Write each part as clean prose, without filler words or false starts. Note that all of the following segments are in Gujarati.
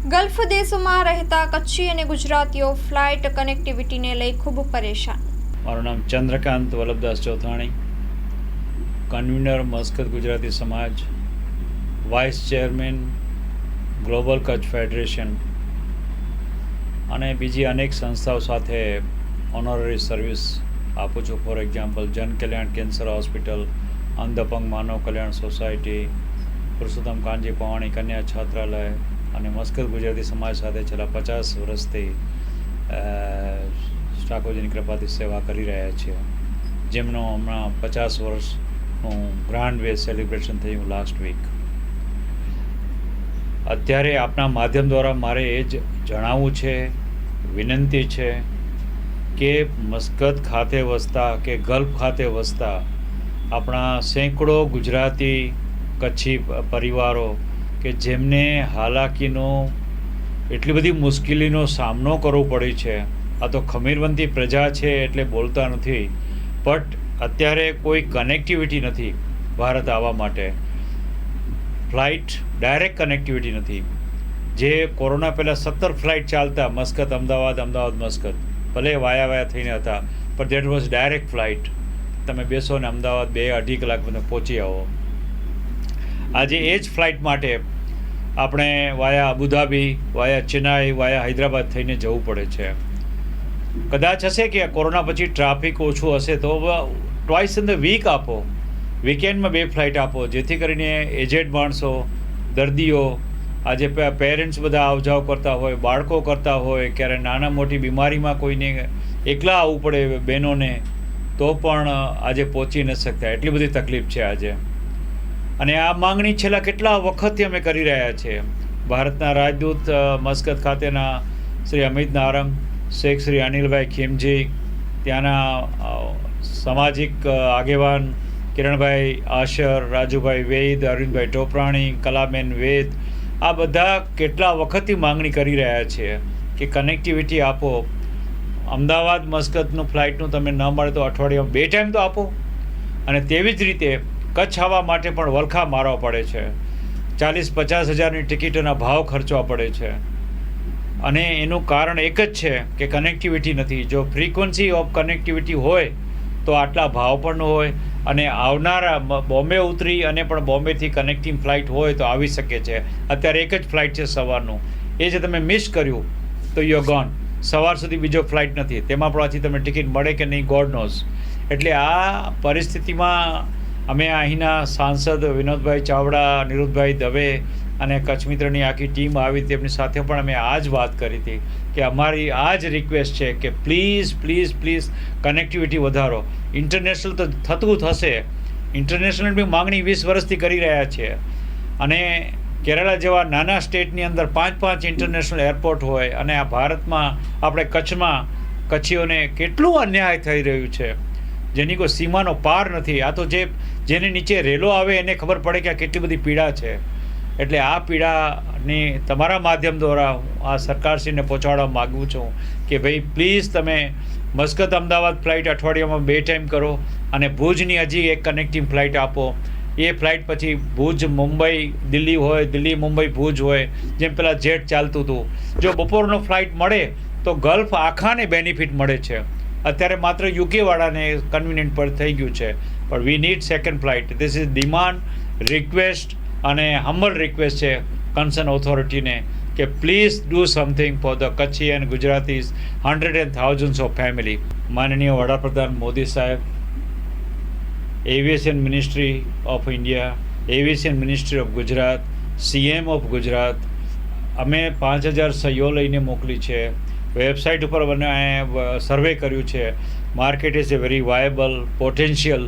ગલ્ફ દેશોમાં રહેતા કચ્છી અને ગુજરાતીઓ ફ્લાઇટ કનેક્ટિવિટીને લઈ ખૂબ પરેશાન. મારું નામ Chandrakant Vallabhdas Chothani, convener Muscat Gujarati Samaj, vice chairman global Kutch federation અને બીજી અનેક સંસ્થાઓ સાથે ઓનરરી સર્વિસ આપું છું. ફોર એક્ઝામ્પલ જન કલ્યાણ કેન્સર હોસ્પિટલ, અંધપંગ માનવ કલ્યાણ સોસાયટી, પુરુષોત્તમ કાનજી પવાણી કન્યા છાત્રાલય અને મસ્કત ગુજરાતી સમાજ સાથે છેલ્લા 50 વર્ષથી ઠાકોરજીની કૃપાથી સેવા કરી રહ્યા છીએ, જેમનો હમણાં 50 વર્ષનું ગ્રાન્ડ વે સેલિબ્રેશન થયું લાસ્ટ વીક. અત્યારે આપના માધ્યમ દ્વારા મારે એ જ જણાવવું છે, વિનંતી છે કે મસ્કત ખાતે વસતા કે ગલ્ફ ખાતે વસતા આપણા સેંકડો ગુજરાતી કચ્છી પરિવારો કે જેમને હાલાકીનો એટલી બધી મુશ્કેલીનો સામનો કરવો પડે છે. આ તો ખમીરવંતી પ્રજા છે એટલે બોલતા નથી, બટ અત્યારે કોઈ કનેક્ટિવિટી નથી ભારત આવવા માટે. ફ્લાઇટ ડાયરેક્ટ કનેક્ટિવિટી નથી. જે કોરોના પહેલાં 17 ફ્લાઇટ ચાલતા મસ્કત અમદાવાદ, અમદાવાદ મસ્કત, ભલે વાયા થઈને હતા, પણ દેટ વોઝ ડાયરેક્ટ ફ્લાઇટ. તમે બેસો ને અમદાવાદ 2-2.5 કલાક તમે પહોંચી આવો. આજે એ જ ફ્લાઇટ માટે આપણે વાયા અબુધાબી, વાયા ચેન્નાઈ, વાયા હૈદરાબાદ થઈને જવું પડે છે. કદાચ હશે કે કોરોના પછી ટ્રાફિક ઓછું હશે તો ટ્વાઇસ ઇન ધ વીક આપો, વીકેન્ડમાં 2 ફ્લાઇટ આપો, જેથી કરીને એજેડ માણસો, દર્દીઓ, આજે પેરેન્ટ્સ બધા આવજાવ કરતા હોય, બાળકો કરતા હોય, ક્યારે નાના મોટી બીમારીમાં કોઈને એકલા આવવું પડે બહેનોને, તો પણ આજે પહોંચી નથી શકતા. એટલી બધી તકલીફ છે આજે. અને આ માંગણી છેલ્લા કેટલા વખતથી અમે કરી રહ્યા છીએ. ભારતના રાજદૂત મસ્કત ખાતેના શ્રી અમિત નારંગ, શેખ શ્રી અનિલભાઈ ખીમજી, ત્યાંના સામાજિક આગેવાન કિરણભાઈ આશર, રાજુભાઈ વૈદ, અરવિંદભાઈ ટોપરાણી, કલાબેન વૈદ, આ બધા કેટલા વખતથી માંગણી કરી રહ્યા છે કે કનેક્ટિવિટી આપો. અમદાવાદ મસ્કતનું ફ્લાઇટનું તમે ન મળે તો અઠવાડિયામાં 2 ટાઈમ તો આપો. અને તેવી જ રીતે કચ્છ આવવા માટે પણ વલખા મારવા પડે છે. 40-50 હજારની ટિકિટોના ભાવ ખર્ચવા પડે છે. અને એનું કારણ એક જ છે કે કનેક્ટિવિટી નથી. જો ફ્રીક્વન્સી ઓફ કનેક્ટિવિટી હોય તો આટલા ભાવ પણ ન હોય, અને આવનારા બોમ્બે ઉતરી અને પણ બોમ્બેથી કનેક્ટિંગ ફ્લાઇટ હોય તો આવી શકે છે. અત્યારે એક જ ફ્લાઇટ છે સવારનું, એ જે તમે મિસ કર્યું તો યુ ગોન. સવાર સુધી બીજો ફ્લાઇટ નથી, તેમાં પણ હજી તમને ટિકિટ મળે કે નહીં, ગોડ નોઝ. એટલે આ પરિસ્થિતિમાં અમે અહીંના સાંસદ વિનોદભાઈ ચાવડા, નિરુદ્ધભાઈ દવે અને કચ્છ મિત્રની આખી ટીમ આવી, તેમની સાથે પણ અમે આ જ વાત કરી હતી કે અમારી આ જ રિક્વેસ્ટ છે કે પ્લીઝ પ્લીઝ પ્લીઝ કનેક્ટિવિટી વધારો. ઇન્ટરનેશનલ તો થતું થશે, ઇન્ટરનેશનલ બી માંગણી 20 વર્ષથી કરી રહ્યા છે. અને કેરળા જેવા નાના સ્ટેટની અંદર 5 ઇન્ટરનેશનલ એરપોર્ટ હોય, અને આ ભારતમાં આપણે કચ્છમાં કચ્છીઓને કેટલું અન્યાય થઈ રહ્યું છે જેની કોઈ સીમાનો પાર નથી. આ તો જેને નીચે રેલો આવે એને ખબર પડે કે આ કેટલી બધી પીડા છે. એટલે આ પીડાની તમારા માધ્યમ દ્વારા આ સરકારશ્રીને પહોંચાડવા માગું છું કે ભાઈ પ્લીઝ તમે મસ્કત અમદાવાદ ફ્લાઇટ અઠવાડિયામાં 2 ટાઈમ કરો, અને ભુજની હજી એક કનેક્ટિંગ ફ્લાઇટ આપો. એ ફ્લાઇટ પછી ભુજ મુંબઈ દિલ્હી હોય, દિલ્હી મુંબઈ ભુજ હોય, જેમ પેલા જેટ ચાલતું હતું. જો બપોરનો ફ્લાઇટ મળે તો ગલ્ફ આખાને બેનિફિટ મળે છે. અત્યારે માત્ર યુકેવાળાને કન્વિનિયન્ટ પર થઈ ગયું છે, પણ we need second flight. This is demand, request અને હમ્બલ રિક્વેસ્ટ છે કન્સર્ન ઓથોરિટીને કે please do something for the Kutchi and Gujaratis, hundred and thousands of family. માનનીય વડાપ્રધાન મોદી સાહેબ, aviation ministry of India, aviation ministry of Gujarat, CM of Gujarat, અમે 5000 સહીઓ લઈને મોકલી છે. વેબસાઇટ ઉપર સર્વે કર્યું છે. Market is a very viable potential.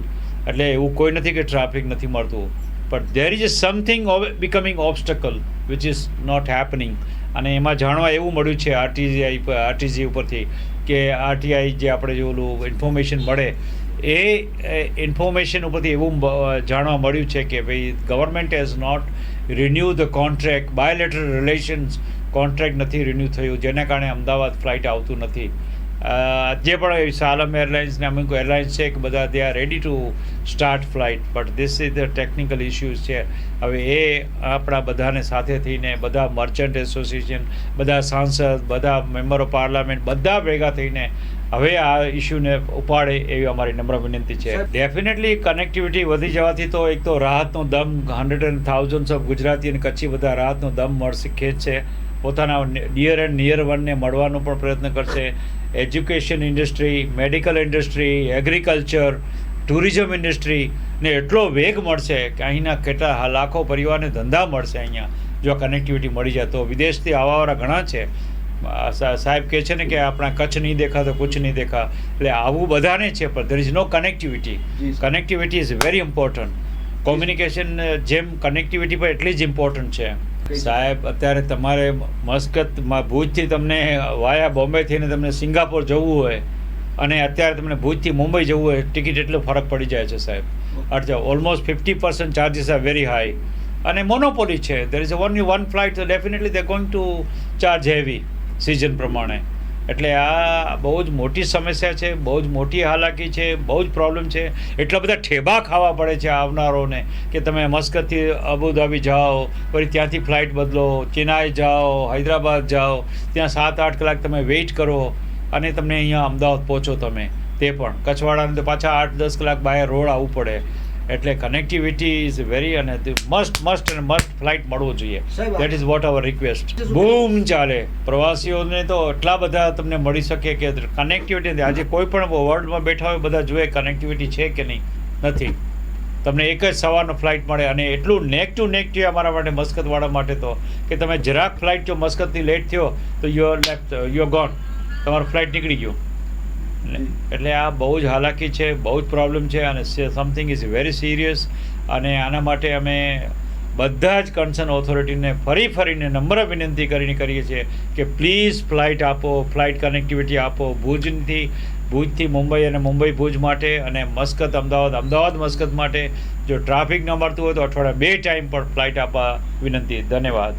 એટલે એવું કોઈ નથી કે ટ્રાફિક નથી મળતું, but there is something becoming obstacle which is not happening. અને એમાં જાણવા એવું મળ્યું છે આરટીજી ઉપરથી કે RTI જે આપણે જે ઓલું ઇન્ફોર્મેશન મળે, એ ઇન્ફોર્મેશન ઉપરથી એવું જાણવા મળ્યું છે કે ભાઈ government has not renew the contract, bilateral relations contract નથી રિન્યૂ થયું, જેના કારણે અમદાવાદ ફ્લાઇટ આવતું નથી. જે પણ સાલમ એરલાઇન્સ ને અમુક એરલાઇન્સ છે કે બધા they are ready to start flight, but this is the technical issues છે. હવે એ આપણા બધાને સાથે થઈને બધા મર્ચન્ટ એસોસિએશન, બધા સાંસદ, બધા મેમ્બર ઓફ પાર્લામેન્ટ બધા ભેગા થઈને હવે આ ઇશ્યુને ઉપાડે એવી અમારી નમ્ર વિનંતી છે. ડેફિનેટલી કનેક્ટિવિટી વધી જવાથી તો એક તો રાહતનો દમ 100,000 ઓફ ગુજરાતી અને કચ્છી બધા રાહતનો દમ મળશે, ખેંચશે, પોતાના ડિયર એન્ડ નિયર વનને મળવાનો પણ પ્રયત્ન કરશે. Education industry, medical industry, agriculture, tourism industry ને એટલો વેગ મળશે કે અહીંના કેટલા લાખો પરિવારને ધંધા મળશે અહીંયા જો કનેક્ટિવિટી મળી જાય તો. વિદેશથી આવવાવાળા ઘણા છે. સાહેબ કહે છે ને કે આપણા કચ્છ નહીં દેખા તો કુછ નહીં દેખા, એટલે આવું બધાને છે, પણ there is no connectivity. Connectivity is very important. Communication જેમ કનેક્ટિવિટી પણ એટલી જ ઇમ્પોર્ટન્ટ છે. સાહેબ અત્યારે તમારે મસ્કતમાં ભુજથી તમને વાયા બોમ્બે થઈને તમને સિંગાપોર જવું હોય અને અત્યારે તમને ભુજથી મુંબઈ જવું હોય, ટિકિટ એટલો ફરક પડી જાય છે સાહેબ. અચ્છા, almost 50% charges are very high અને મોનોપોલી છે. There is only one flight, તો definitely they going to charge heavy season પ્રમાણે. એટલે આ બહુ જ મોટી સમસ્યા છે, બહુ જ મોટી હાલાકી છે, બહુ જ પ્રોબ્લેમ છે. એટલા બધા ઠેબા ખાવા પડે છે આવનારોને કે તમે મસ્કતથી અબુધાબી જાઓ, પછી ત્યાંથી ફ્લાઇટ બદલો, ચેન્નાઈ જાઓ, હૈદરાબાદ જાઓ, ત્યાં 7-8 કલાક તમે વેઇટ કરો અને તમને અહીંયા અમદાવાદ પહોંચો તમે. તે પણ કચ્છવાળાને તો પાછા 8-10 કલાક બહાર રોડ આવવું પડે. એટલે કનેક્ટિવિટી ઇઝ વેરી અને મસ્ટ અને મસ્ટ ફ્લાઇટ મળવું જોઈએ. That is what our request. બૂમ ચાલે. પ્રવાસીઓને તો એટલા બધા તમને મળી શકે કે કનેક્ટિવિટી આજે કોઈ પણ વર્લ્ડમાં બેઠા હોય બધા જુએ કનેક્ટિવિટી છે કે નહીં, નથી. તમને એક જ સવારનો ફ્લાઇટ મળે અને એટલું નેક ટુ નેક છે અમારા માટે મસ્કતવાળા માટે તો કે તમે જરાક ફ્લાઇટ જો મસ્કતથી લેટ થયો તો યુ ગોન, તમારું ફ્લાઇટ નીકળી ગયું. એટલે આ બહુ જ હાલાકી છે, બહુ જ પ્રોબ્લેમ છે અને સમથિંગ ઇઝ વેરી સિરિયસ. અને આના માટે અમે બધા જ કન્સર્ન ઓથોરિટીને ફરીને નમ્ર વિનંતી કરીને કરીએ છીએ કે પ્લીઝ ફ્લાઇટ આપો, ફ્લાઇટ કનેક્ટિવિટી આપો ભુજથી મુંબઈ અને મુંબઈ ભુજ માટે અને મસ્કત અમદાવાદ મસ્કત માટે. જો ટ્રાફિક ન મળતું હોય તો અઠવાડિયા 2 ટાઈમ પર ફ્લાઇટ આપવા વિનંતી. ધન્યવાદ.